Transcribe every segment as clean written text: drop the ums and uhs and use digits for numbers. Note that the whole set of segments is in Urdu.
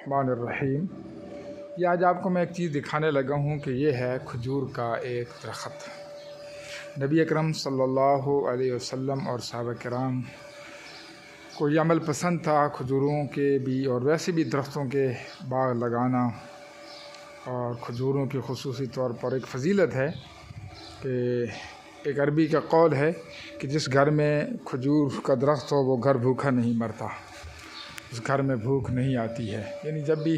الرحمن الرحیم۔ یہ آج آپ کو میں ایک چیز دکھانے لگا ہوں کہ یہ ہے کھجور کا ایک درخت۔ نبی اکرم صلی اللہ علیہ وسلم اور صحابہ کرام کو یہ عمل پسند تھا، کھجوروں کے بھی اور ویسے بھی درختوں کے باغ لگانا، اور کھجوروں کی خصوصی طور پر ایک فضیلت ہے کہ ایک عربی کا قول ہے کہ جس گھر میں کھجور کا درخت ہو وہ گھر بھوکا نہیں مرتا، اس گھر میں بھوک نہیں آتی ہے۔ یعنی جب بھی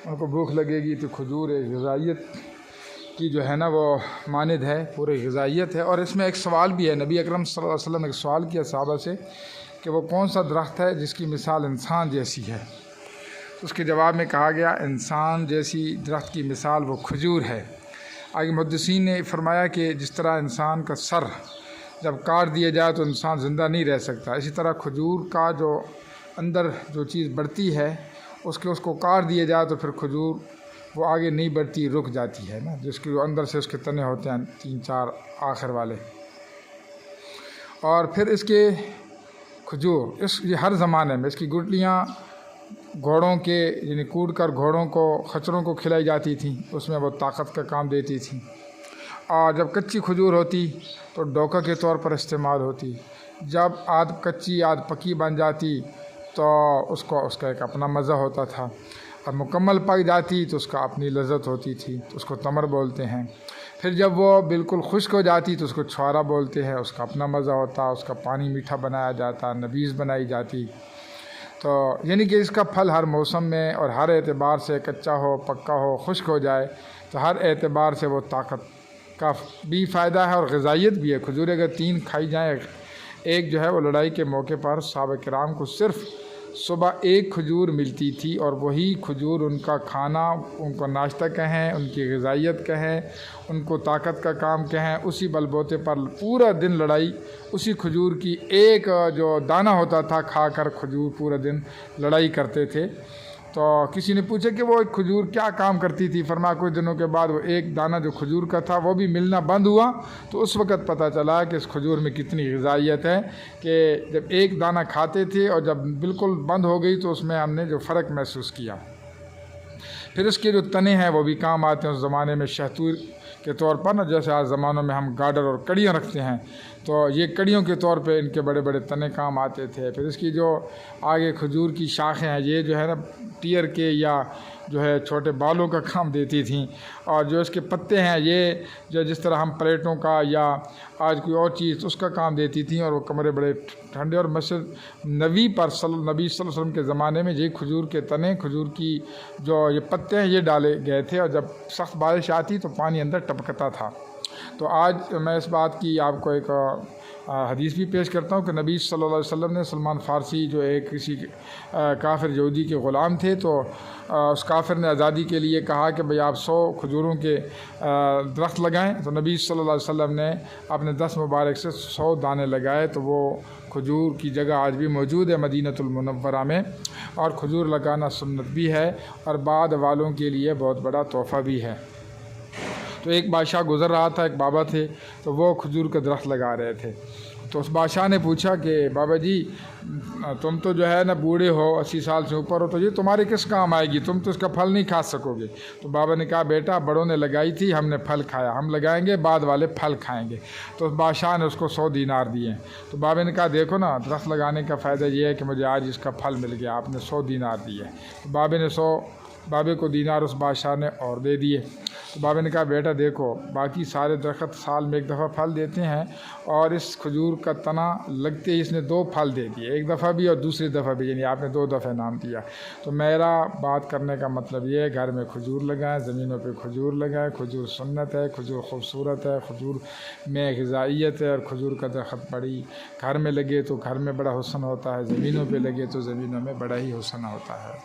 ان کو بھوک لگے گی تو کھجور ایک غذائیت کی جو ہے نا وہ ماند ہے، پورے غذائیت ہے۔ اور اس میں ایک سوال بھی ہے، نبی اکرم صلی اللہ علیہ وسلم نے ایک سوال کیا صحابہ سے کہ وہ کون سا درخت ہے جس کی مثال انسان جیسی ہے؟ اس کے جواب میں کہا گیا انسان جیسی درخت کی مثال وہ کھجور ہے۔ آگے محدثین نے فرمایا کہ جس طرح انسان کا سر جب کاٹ دیا جائے تو انسان زندہ نہیں رہ سکتا، اسی طرح کھجور کا جو اندر جو چیز بڑھتی ہے اس کو کاٹ دیا جائے تو پھر کھجور وہ آگے نہیں بڑھتی، رک جاتی ہے نا، جس کے اندر سے اس کے تنے ہوتے ہیں 3-4 آخر والے۔ اور پھر اس کے کھجور یہ ہر زمانے میں اس کی گٹلیاں گھوڑوں کے یعنی کوٹ کر گھوڑوں کو خچروں کو کھلائی جاتی تھیں، اس میں وہ طاقت کا کام دیتی تھیں۔ اور جب کچی کھجور ہوتی تو ڈوکا کے طور پر استعمال ہوتی، جب آدھ کچی آدھ پکی بن جاتی تو اس کا ایک اپنا مزہ ہوتا تھا، اور مکمل پک جاتی تو اس کا اپنی لذت ہوتی تھی، تو اس کو تمر بولتے ہیں۔ پھر جب وہ بالکل خشک ہو جاتی تو اس کو چھوارا بولتے ہیں، اس کا اپنا مزہ ہوتا، اس کا پانی میٹھا بنایا جاتا، نبیذ بنائی جاتی۔ تو یعنی کہ اس کا پھل ہر موسم میں اور ہر اعتبار سے کچا ہو پکا ہو خشک ہو جائے تو ہر اعتبار سے وہ طاقت کا بھی فائدہ ہے اور غذائیت بھی ہے۔ کھجور اگر 3 کھائی جائیں، ایک جو ہے وہ لڑائی کے موقع پر صحابہ کرام کو صرف صبح 1 کھجور ملتی تھی، اور وہی کھجور ان کا کھانا، ان کو ناشتہ کہیں، ان کی غذائیت کہیں، ان کو طاقت کا کام کہیں، اسی بل بوتے پر پورا دن لڑائی اسی کھجور کی ایک جو دانہ ہوتا تھا کھا کر کھجور پورا دن لڑائی کرتے تھے۔ تو کسی نے پوچھا کہ وہ ایک کھجور کیا کام کرتی تھی؟ فرمایا کچھ دنوں کے بعد وہ ایک دانہ جو کھجور کا تھا وہ بھی ملنا بند ہوا، تو اس وقت پتہ چلا کہ اس کھجور میں کتنی غذائیت ہے کہ جب ایک دانہ کھاتے تھے اور جب بالکل بند ہو گئی تو اس میں ہم نے جو فرق محسوس کیا۔ پھر اس کے جو تنے ہیں وہ بھی کام آتے ہیں، اس زمانے میں شہتور کے طور پر نا، جیسے آج زمانوں میں ہم گارڈر اور کڑیاں رکھتے ہیں تو یہ کڑیوں کے طور پہ ان کے بڑے بڑے تنے کام آتے تھے۔ پھر اس کی جو آگے کھجور کی شاخیں ہیں یہ جو ہے نا ٹیر کے یا جو ہے چھوٹے بالوں کا کام دیتی تھیں، اور جو اس کے پتے ہیں یہ جو جس طرح ہم پلیٹوں کا یا آج کوئی اور چیز اس کا کام دیتی تھیں، اور وہ کمرے بڑے ٹھنڈے۔ اور مسجد نبی صلی اللہ علیہ وسلم کے زمانے میں یہ کھجور کے تنے، کھجور کی جو یہ پتے ہیں یہ ڈالے گئے تھے، اور جب سخت بارش آتی تو پانی اندر ٹپکتا تھا۔ تو آج میں اس بات کی آپ کو ایک حدیث بھی پیش کرتا ہوں کہ نبی صلی اللہ علیہ وسلم نے سلمان فارسی جو ایک کسی کافر یہودی کے غلام تھے، تو اس کافر نے آزادی کے لیے کہا کہ بھئی آپ 100 کھجوروں کے درخت لگائیں، تو نبی صلی اللہ علیہ وسلم نے اپنے 10 مبارک سے 100 دانے لگائے، تو وہ کھجور کی جگہ آج بھی موجود ہے مدینۃ المنورہ میں، اور کھجور لگانا سنت بھی ہے اور بعد والوں کے لیے بہت بڑا تحفہ بھی ہے۔ تو ایک بادشاہ گزر رہا تھا، ایک بابا تھے، تو وہ کھجور کا درخت لگا رہے تھے۔ تو اس بادشاہ نے پوچھا کہ بابا جی تم تو جو ہے نا بوڑھے ہو، 80 سال سے اوپر ہو، تو یہ تمہارے کس کام آئے گی، تم تو اس کا پھل نہیں کھا سکو گے۔ تو بابا نے کہا بیٹا بڑوں نے لگائی تھی، ہم نے پھل کھایا، ہم لگائیں گے بعد والے پھل کھائیں گے۔ تو اس بادشاہ نے اس کو 100 دینار دیے۔ تو بابا نے کہا دیکھو نا درخت لگانے کا فائدہ یہ ہے کہ مجھے آج اس کا پھل مل گیا، آپ نے 100 دینار دیے۔ تو بابے کو دینار اس بادشاہ نے اور دے دیے۔ تو بابا نے کہا بیٹا دیکھو باقی سارے درخت سال میں 1 دفعہ پھل دیتے ہیں، اور اس کھجور کا تنا لگتے ہی اس نے 2 پھل دے دیے، 1 دفعہ بھی اور دوسری دفعہ بھی، یعنی آپ نے 2 دفعہ انعام دیا۔ تو میرا بات کرنے کا مطلب یہ ہے گھر میں کھجور لگائیں، زمینوں پہ کھجور لگائیں، کھجور سنت ہے، کھجور خوبصورت ہے، کھجور میں غذائیت ہے، اور کھجور کا درخت بڑی گھر میں لگے تو گھر میں بڑا حسن ہوتا ہے، زمینوں پہ لگے تو زمینوں میں بڑا ہی حسن ہوتا ہے۔